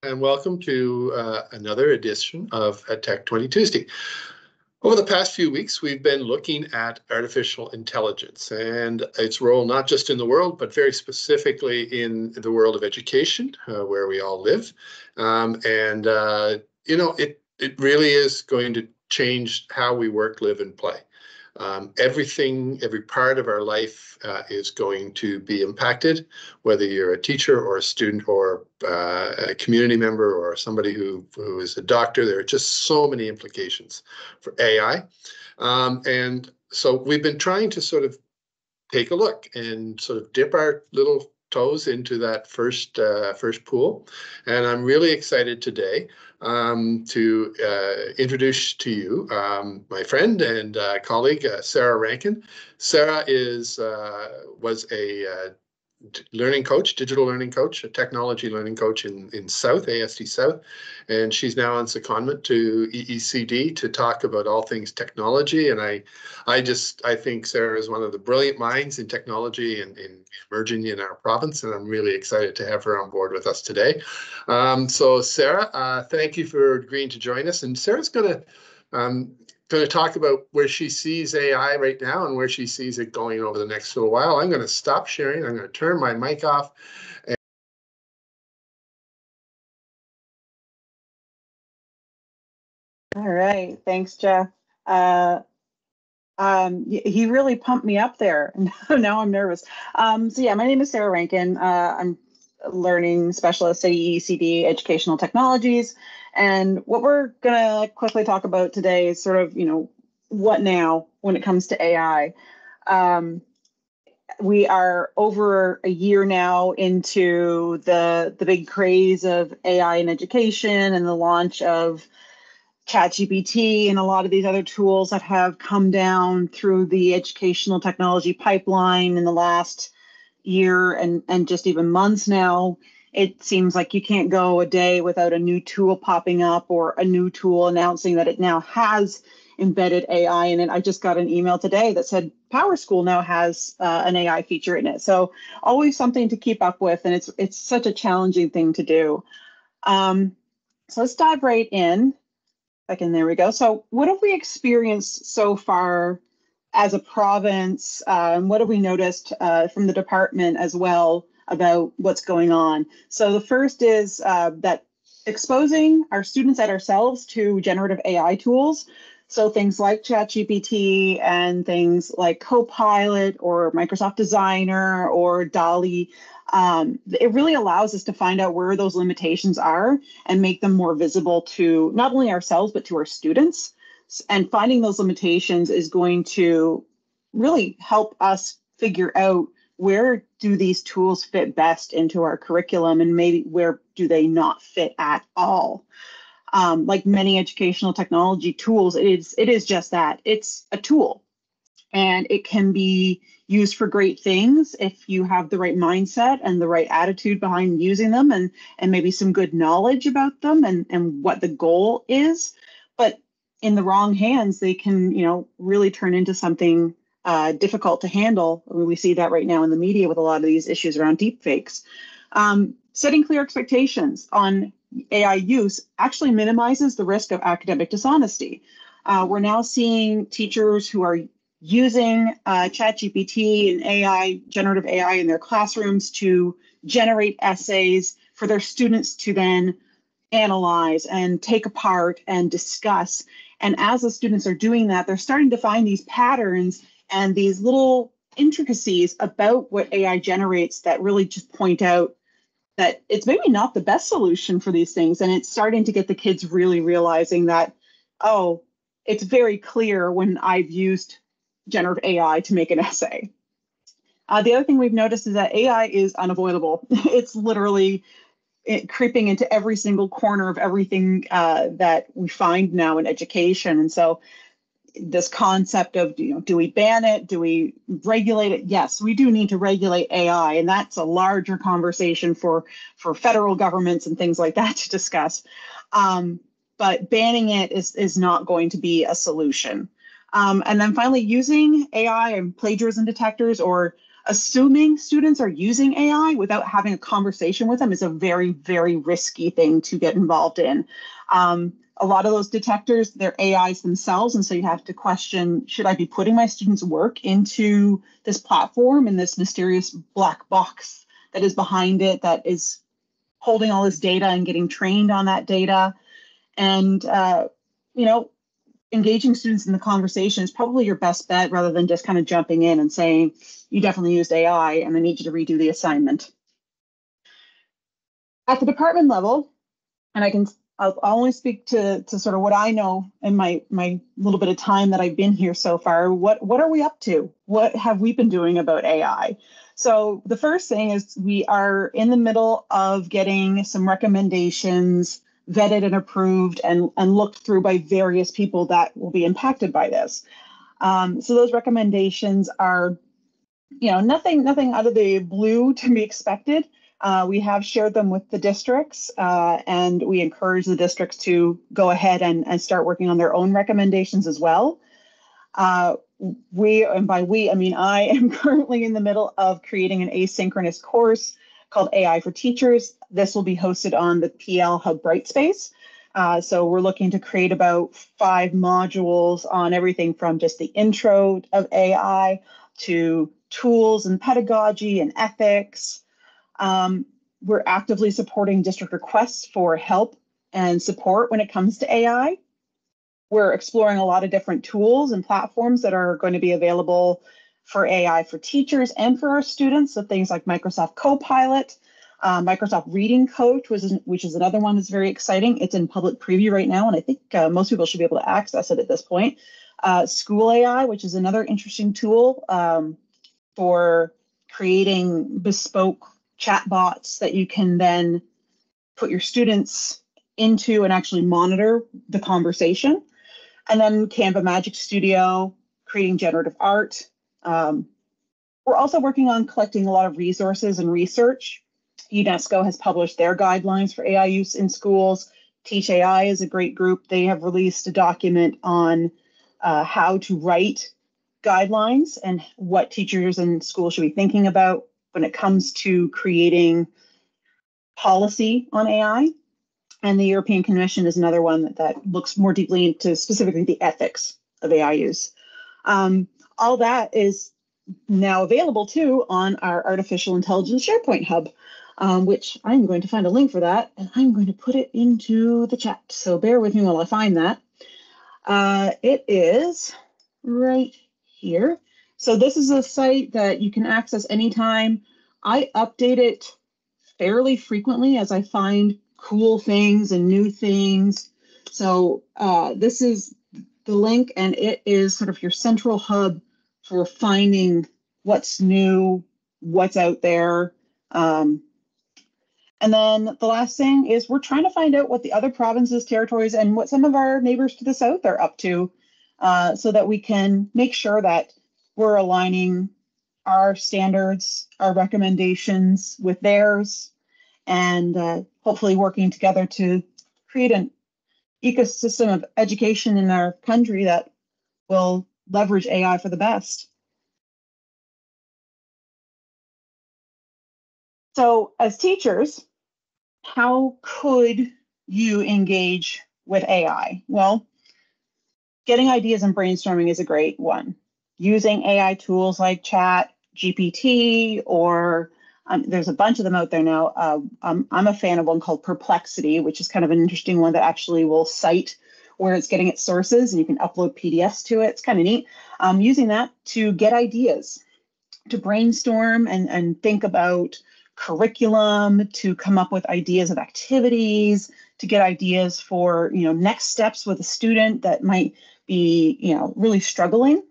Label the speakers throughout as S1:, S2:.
S1: And welcome to another edition of Tech20Tuesday. Over the past few weeks, we've been looking at artificial intelligence and its role not just in the world, but very specifically in the world of education, where we all live. It really is going to change how we work, live, and play. Every part of our life is going to be impacted, whether you're a teacher or a student or a community member or somebody who is a doctor. There are just so many implications for AI. And so we've been trying to sort of take a look and sort of dip our little toes into that first pool. And I'm really excited today to introduce to you my friend and colleague, Sarah Rankin. Sarah was a digital learning coach, a technology learning coach in South, ASD South, and she's now on secondment to EECD to talk about all things technology. And I think Sarah is one of the brilliant minds in technology and in emerging in our province, and I'm really excited to have her on board with us today. So Sarah, thank you for agreeing to join us. And Sarah's going to talk about where she sees AI right now and where she sees it going over the next little while. I'm going to stop sharing. I'm going to turn my mic off.
S2: All right. Thanks, Jeff. He really pumped me up there. Now I'm nervous. So yeah, my name is Sarah Rankin. I'm a learning specialist at EECD, Educational Technologies. And what we're going to quickly talk about today is sort of, what now when it comes to AI. We are over a year now into the big craze of AI in education and the launch of ChatGPT and a lot of these other tools that have come down through the educational technology pipeline in the last year and just even months now. It seems like you can't go a day without a new tool popping up or a new tool announcing that it now has embedded AI in it. I just got an email today that said PowerSchool now has an AI feature in it. So always something to keep up with, and it's such a challenging thing to do. So let's dive right in. There we go. So what have we experienced so far as a province? What have we noticed from the department as well about what's going on? So the first is that exposing our students and ourselves to generative AI tools. So things like ChatGPT and things like Copilot or Microsoft Designer or DALL-E. It really allows us to find out where those limitations are and make them more visible to not only ourselves, but to our students. And finding those limitations is going to really help us figure out where do these tools fit best into our curriculum and maybe where do they not fit at all. Like many educational technology tools, it is just that. It's a tool, and it can be used for great things if you have the right mindset and the right attitude behind using them and maybe some good knowledge about them and what the goal is. But in the wrong hands, they can, really turn into something difficult to handle. I mean, we see that right now in the media with a lot of these issues around deepfakes. Setting clear expectations on AI use actually minimizes the risk of academic dishonesty. We're now seeing teachers who are using ChatGPT and generative AI in their classrooms to generate essays for their students to then analyze and take apart and discuss. And as the students are doing that, they're starting to find these patterns and these little intricacies about what AI generates that really just point out that it's maybe not the best solution for these things. And it's starting to get the kids really realizing that, oh, it's very clear when I've used generative AI to make an essay. The other thing we've noticed is that AI is unavoidable. It's literally creeping into every single corner of everything that we find now in education. And so this concept of, do we ban it? Do we regulate it? Yes, we do need to regulate AI. And that's a larger conversation for federal governments and things like that to discuss. But banning it is not going to be a solution. And then finally, using AI and plagiarism detectors or assuming students are using AI without having a conversation with them is a very, very risky thing to get involved in. A lot of those detectors, they're AIs themselves. And so you have to question, should I be putting my students' work into this platform and this mysterious black box that is behind it, that is holding all this data and getting trained on that data? And, engaging students in the conversation is probably your best bet, rather than just kind of jumping in and saying, you definitely used AI and I need you to redo the assignment. At the department level, and I'll only speak to sort of what I know in my little bit of time that I've been here so far. What are we up to? What have we been doing about AI? So the first thing is we are in the middle of getting some recommendations vetted and approved and looked through by various people that will be impacted by this. So those recommendations are, nothing out of the blue to be expected. We have shared them with the districts, and we encourage the districts to go ahead and start working on their own recommendations as well. And by we, I mean I am currently in the middle of creating an asynchronous course called AI for Teachers. This will be hosted on the PL Hub Brightspace. So we're looking to create about 5 modules on everything from just the intro of AI to tools and pedagogy and ethics. We're actively supporting district requests for help and support when it comes to AI. We're exploring a lot of different tools and platforms that are going to be available for AI for teachers and for our students. So things like Microsoft Copilot, Microsoft Reading Coach, which is another one that's very exciting. It's in public preview right now, and I think most people should be able to access it at this point. School AI, which is another interesting tool for creating bespoke chatbots that you can then put your students into and actually monitor the conversation. And then Canva Magic Studio, creating generative art. We're also working on collecting a lot of resources and research. UNESCO has published their guidelines for AI use in schools. Teach AI is a great group. They have released a document on how to write guidelines and what teachers and schools should be thinking about when it comes to creating policy on AI. And the European Commission is another one that looks more deeply into specifically the ethics of AI use. All that is now available too on our Artificial Intelligence SharePoint Hub, which I'm going to find a link for that, and I'm going to put it into the chat. So bear with me while I find that. It is right here. So this is a site that you can access anytime. I update it fairly frequently as I find cool things and new things. So this is the link, and it is sort of your central hub for finding what's new, what's out there. And then the last thing is we're trying to find out what the other provinces, territories, and what some of our neighbors to the south are up to, so that we can make sure that we're aligning our standards, our recommendations with theirs, and hopefully working together to create an ecosystem of education in our country that will leverage AI for the best. So as teachers, how could you engage with AI? Well, getting ideas and brainstorming is a great one. Using AI tools like ChatGPT, or there's a bunch of them out there now. I'm a fan of one called Perplexity, which is kind of an interesting one that actually will cite where it's getting its sources, and you can upload PDFs to it. It's kind of neat. Using that to get ideas, to brainstorm and think about curriculum, to come up with ideas of activities, to get ideas for next steps with a student that might be really struggling.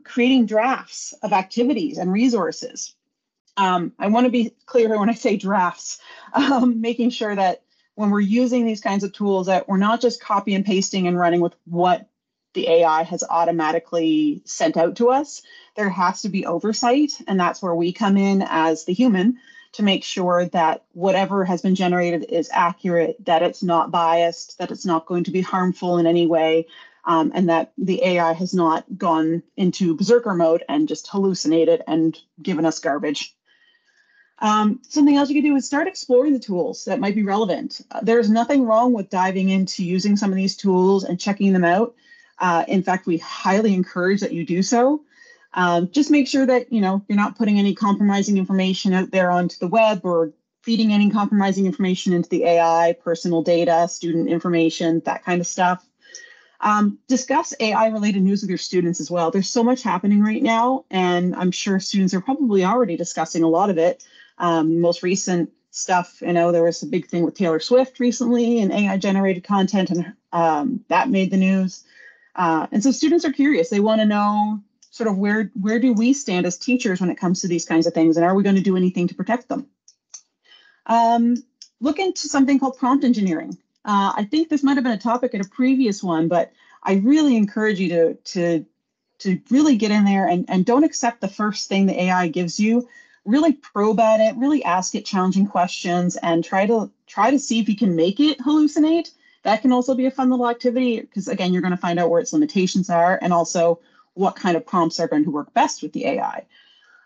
S2: Creating drafts of activities and resources. I want to be clear when I say drafts, making sure that when we're using these kinds of tools that we're not just copy and pasting and running with what the AI has automatically sent out to us. There has to be oversight, and that's where we come in as the human to make sure that whatever has been generated is accurate, that it's not biased, that it's not going to be harmful in any way. and that the AI has not gone into berserker mode and just hallucinated and given us garbage. Something else you can do is start exploring the tools that might be relevant. There's nothing wrong with diving into using some of these tools and checking them out. In fact, we highly encourage that you do so. Just make sure that you're not putting any compromising information out there onto the web or feeding any compromising information into the AI, personal data, student information, that kind of stuff. Discuss AI-related news with your students as well. There's so much happening right now, and I'm sure students are probably already discussing a lot of it. Most recent stuff, there was a big thing with Taylor Swift recently and AI-generated content, and that made the news. And so students are curious. They want to know sort of where do we stand as teachers when it comes to these kinds of things, and are we going to do anything to protect them? Look into something called prompt engineering. I think this might have been a topic at a previous one, but I really encourage you to really get in there and don't accept the first thing the AI gives you. Really probe at it, really ask it challenging questions, and try to see if you can make it hallucinate. That can also be a fun little activity, because again, you're going to find out where its limitations are and also what kind of prompts are going to work best with the AI.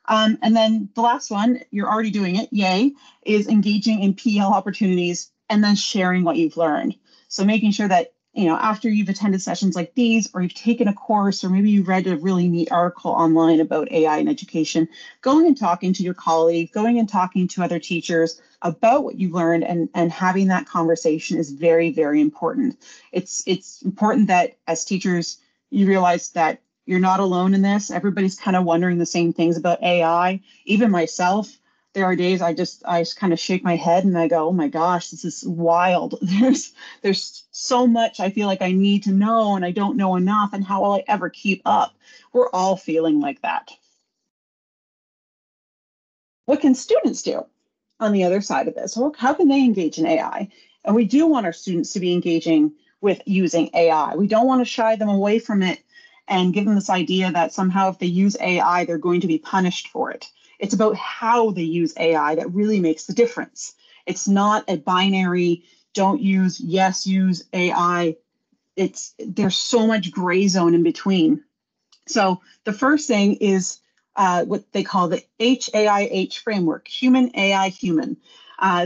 S2: And then the last one, you're already doing it, yay, is engaging in PL opportunities and then sharing what you've learned. So making sure that, after you've attended sessions like these, or you've taken a course, or maybe you read a really neat article online about AI in education, going and talking to your colleague, going and talking to other teachers about what you've learned, and having that conversation is very, very important. It's important that as teachers, you realize that you're not alone in this. Everybody's kind of wondering the same things about AI. Even myself, there are days I just kind of shake my head and I go, oh my gosh, this is wild. There's so much I feel like I need to know and I don't know enough, and how will I ever keep up? We're all feeling like that. What can students do on the other side of this? How can they engage in AI? And we do want our students to be engaging with using AI. We don't want to shy them away from it and give them this idea that somehow if they use AI, they're going to be punished for it. It's about how they use AI that really makes the difference. It's not a binary, don't use, yes, use AI. There's so much gray zone in between. So the first thing is what they call the HAIH framework, human, AI, human.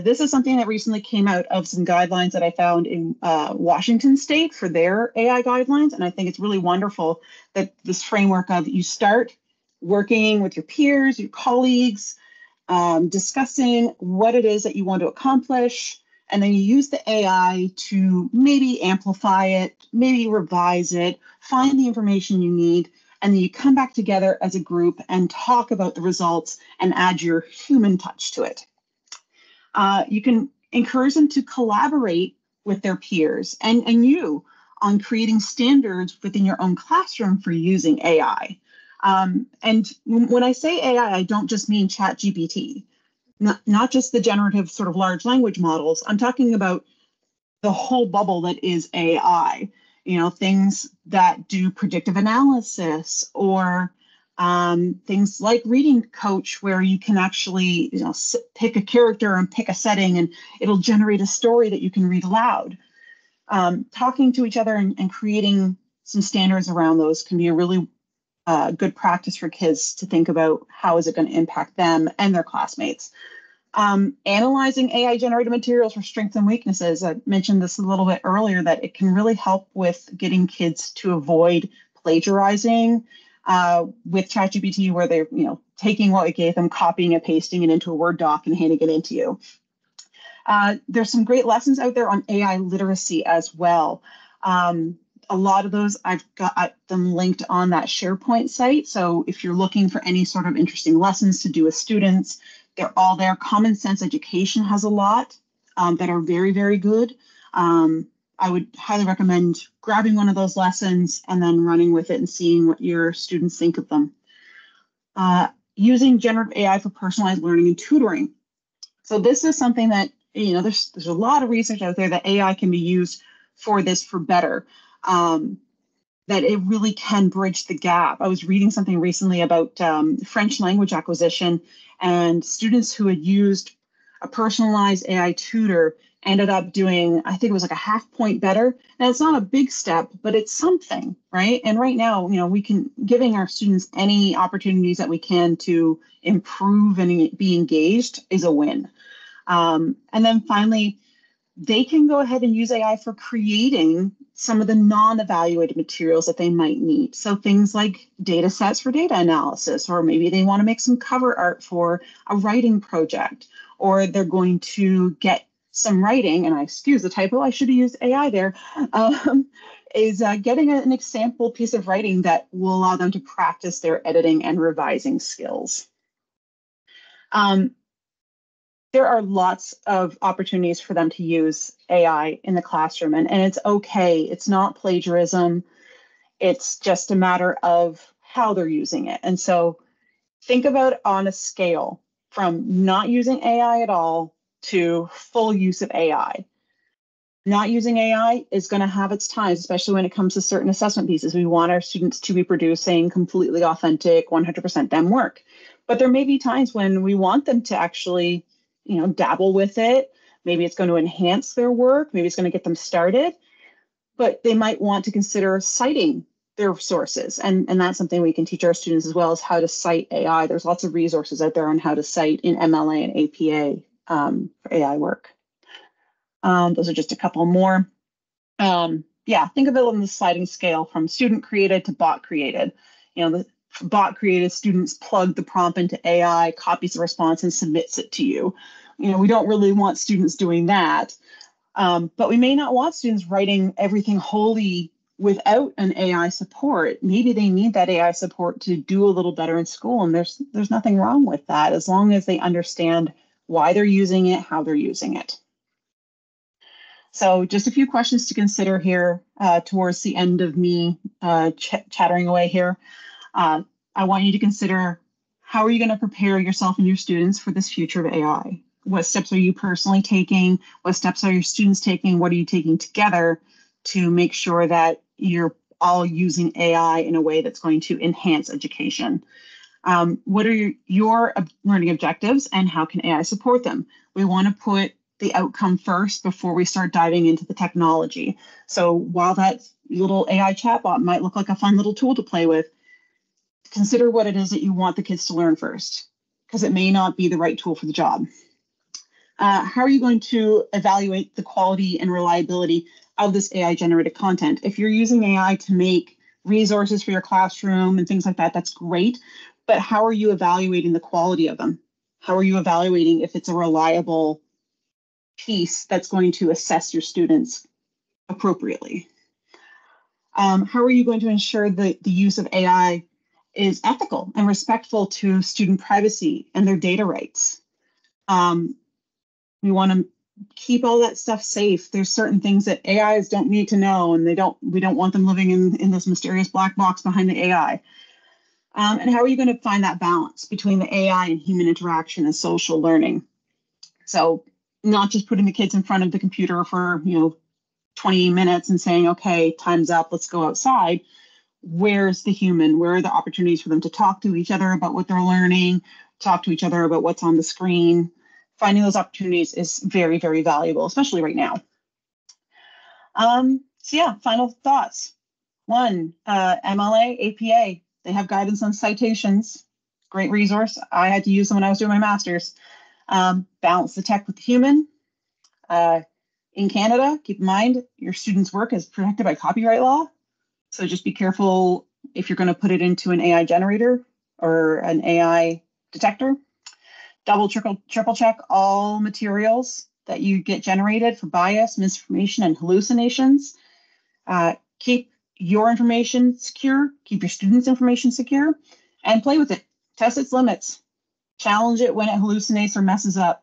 S2: This is something that recently came out of some guidelines that I found in Washington State for their AI guidelines. And I think it's really wonderful that this framework of you start working with your peers, your colleagues, discussing what it is that you want to accomplish, and then you use the AI to maybe amplify it, maybe revise it, find the information you need, and then you come back together as a group and talk about the results and add your human touch to it. You can encourage them to collaborate with their peers and you on creating standards within your own classroom for using AI. And when I say AI, I don't just mean ChatGPT, not just the generative sort of large language models. I'm talking about the whole bubble that is AI, things that do predictive analysis, or things like Reading Coach, where you can actually pick a character and pick a setting and it'll generate a story that you can read aloud. Talking to each other and creating some standards around those can be a really good practice for kids to think about how is it going to impact them and their classmates. Analyzing AI generated materials for strengths and weaknesses. I mentioned this a little bit earlier, that it can really help with getting kids to avoid plagiarizing with ChatGPT, where they're taking what we gave them, copying and pasting it into a Word doc and handing it into you. There's some great lessons out there on AI literacy as well. A lot of those, I've got them linked on that SharePoint site. So if you're looking for any sort of interesting lessons to do with students, they're all there. Common Sense Education has a lot that are very, very good. I would highly recommend grabbing one of those lessons and then running with it and seeing what your students think of them. Using generative AI for personalized learning and tutoring. So this is something that, there's a lot of research out there that AI can be used for this for better. That it really can bridge the gap. I was reading something recently about French language acquisition, and students who had used a personalized AI tutor ended up doing, I think it was like a half point better. And it's not a big step, but it's something, right? And right now, we can giving our students any opportunities that we can to improve and be engaged is a win. And then finally, they can go ahead and use AI for creating some of the non-evaluated materials that they might need. So things like data sets for data analysis, or maybe they want to make some cover art for a writing project, or they're going to get some writing, and I excuse the typo, I should have used AI there, is getting an example piece of writing that will allow them to practice their editing and revising skills. There are lots of opportunities for them to use AI in the classroom, and it's okay. It's not plagiarism. It's just a matter of how they're using it. And so think about it on a scale from not using AI at all to full use of AI. Not using AI is going to have its times, especially when it comes to certain assessment pieces. We want our students to be producing completely authentic, 100% them work. But there may be times when we want them to actually dabble with it. Maybe it's going to enhance their work. Maybe it's going to get them started, but they might want to consider citing their sources. And that's something we can teach our students as well, as how to cite AI. There's lots of resources out there on how to cite in MLA and APA for AI work. Those are just a couple more. Think of it on the sliding scale from student created to bot created. The bot created students plug the prompt into AI, copies the response, and submits it to you. We don't really want students doing that. But we may not want students writing everything wholly without an AI support. Maybe they need that AI support to do a little better in school, and there's nothing wrong with that, as long as they understand why they're using it, how they're using it. So just a few questions to consider here towards the end of me chattering away here. I want you to consider, how are you going to prepare yourself and your students for this future of AI? What steps are you personally taking? What steps are your students taking? What are you taking together to make sure that you're all using AI in a way that's going to enhance education? What are your learning objectives, and how can AI support them? We want to put the outcome first before we start diving into the technology. So while that little AI chatbot might look like a fun little tool to play with, consider what it is that you want the kids to learn first, because it may not be the right tool for the job. How are you going to evaluate the quality and reliability of this AI-generated content? If you're using AI to make resources for your classroom and things like that, that's great. But how are you evaluating the quality of them? How are you evaluating if it's a reliable piece that's going to assess your students appropriately? How are you going to ensure that the use of AI is ethical and respectful to student privacy and their data rights? We want to keep all that stuff safe. There's certain things that AIs don't need to know, and we don't want them living in this mysterious black box behind the AI. And how are you going to find that balance between the AI and human interaction and social learning? So not just putting the kids in front of the computer for 20 minutes and saying, okay, time's up, let's go outside. Where's the human? Where are the opportunities for them to talk to each other about what they're learning, talk to each other about what's on the screen? Finding those opportunities is very, very valuable, especially right now. Final thoughts. One, MLA, APA, they have guidance on citations. Great resource. I had to use them when I was doing my master's. Balance the tech with the human. In Canada, keep in mind, your students' work is protected by copyright law. So just be careful if you're going to put it into an AI generator or an AI detector. Double, triple check all materials that you get generated for bias, misinformation, and hallucinations. Keep your information secure, keep your students' information secure, and play with it. Test its limits. Challenge it when it hallucinates or messes up.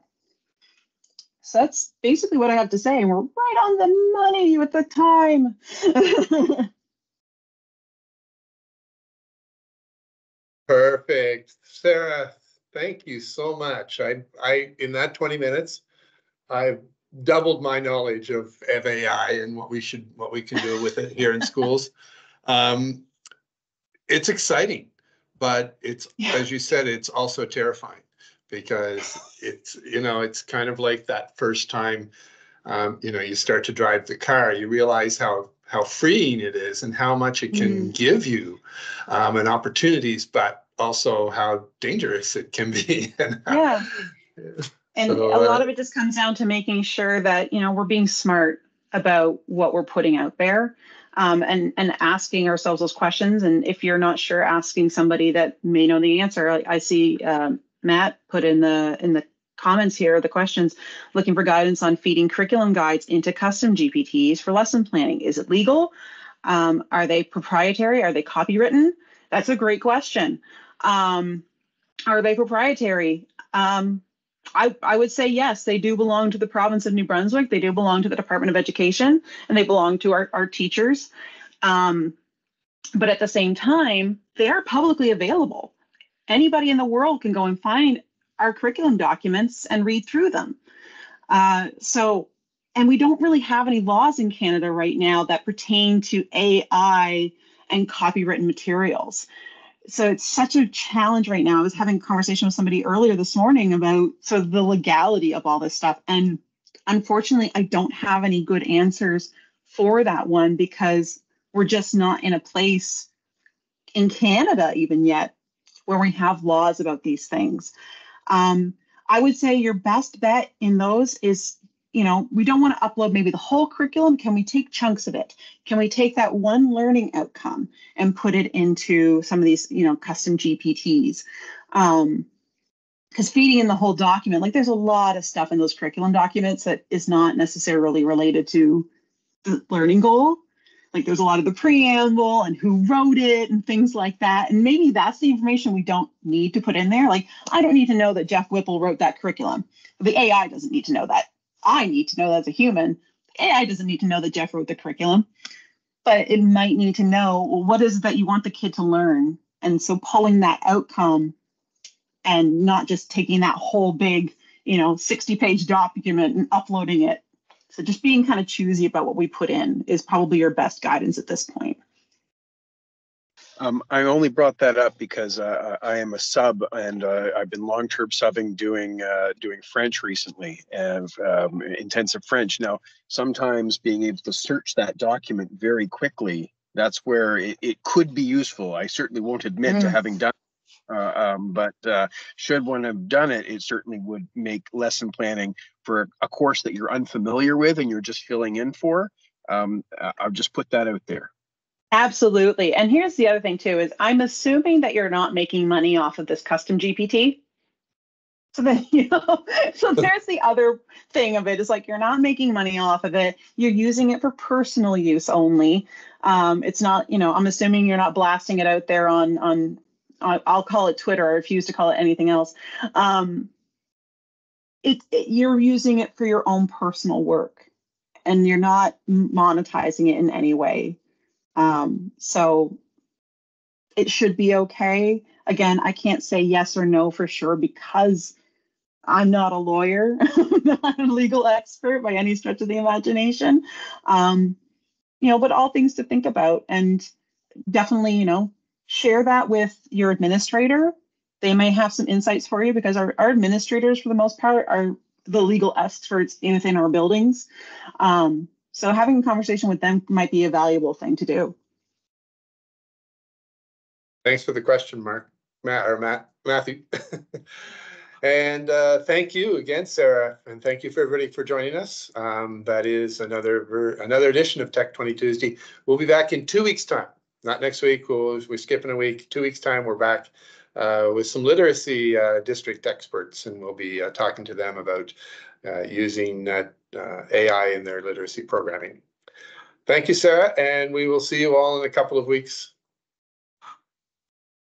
S2: So that's basically what I have to say. We're right on the money with the time.
S1: Perfect. Sarah, thank you so much. I in that 20 minutes, I've doubled my knowledge of AI and what we can do with it here in schools. It's exciting, but it's, as you said, it's also terrifying, because it's kind of like that first time you start to drive the car, you realize how freeing it is and how much it can give you, and opportunities, but also how dangerous it can be.
S2: Yeah. And
S1: so,
S2: a lot of it just comes down to making sure that, we're being smart about what we're putting out there, and asking ourselves those questions. And if you're not sure, asking somebody that may know the answer. I see Matt put in the comments here the questions, looking for guidance on feeding curriculum guides into custom GPTs for lesson planning. Is it legal? Are they proprietary? Are they copywritten? That's a great question. Are they proprietary? I would say yes, they do belong to the province of New Brunswick. They do belong to the Department of Education, and they belong to our teachers. But at the same time, they are publicly available. Anybody in the world can go and find our curriculum documents and read through them. And we don't really have any laws in Canada right now that pertain to AI and copywritten materials. So it's such a challenge right now. I was having a conversation with somebody earlier this morning about sort of the legality of all this stuff. And unfortunately, I don't have any good answers for that one, because we're just not in a place in Canada even yet where we have laws about these things. I would say your best bet in those is, we don't want to upload maybe the whole curriculum. Can we take chunks of it? Can we take that one learning outcome and put it into some of these, custom GPTs? Because feeding in the whole document, like there's a lot of stuff in those curriculum documents that is not necessarily related to the learning goal. Like there's a lot of the preamble and who wrote it and things like that. And maybe that's the information we don't need to put in there. Like, I don't need to know that Jeff Whipple wrote that curriculum. The AI doesn't need to know that. I need to know that as a human. The AI doesn't need to know that Jeff wrote the curriculum, but it might need to know, well, what is it that you want the kid to learn? And so pulling that outcome and not just taking that whole big, 60-page document and uploading it. So just being kind of choosy about what we put in is probably your best guidance at this point.
S3: I only brought that up because I am a sub, and I've been long-term subbing doing French recently, and intensive French. Now, sometimes being able to search that document very quickly, that's where it could be useful. I certainly won't admit to having done but should one have done it, it certainly would make lesson planning for a course that you're unfamiliar with and you're just filling in for. I'll just put that out there.
S2: Absolutely. And here's the other thing too, is I'm assuming that you're not making money off of this custom GPT. So then, so there's the other thing of it, is like, you're not making money off of it. You're using it for personal use only. It's not, I'm assuming you're not blasting it out there on I'll call it Twitter. I refuse to call it anything else. You're using it for your own personal work, and you're not monetizing it in any way. So it should be okay. Again, I can't say yes or no for sure, because I'm not a lawyer. I'm not a legal expert by any stretch of the imagination. But all things to think about, and definitely, share that with your administrator. They may have some insights for you, because our administrators, for the most part, are the legal experts within our buildings. So having a conversation with them might be a valuable thing to do.
S1: Thanks for the question, Matthew. And thank you again, Sarah, and thank you for everybody for joining us. That is another edition of Tech 20 Tuesday. We'll be back in 2 weeks' time. Not next week. We're skipping a week. 2 weeks' time, we're back with some literacy district experts, and we'll be talking to them about using AI in their literacy programming. Thank you, Sarah, and we will see you all in a couple of weeks.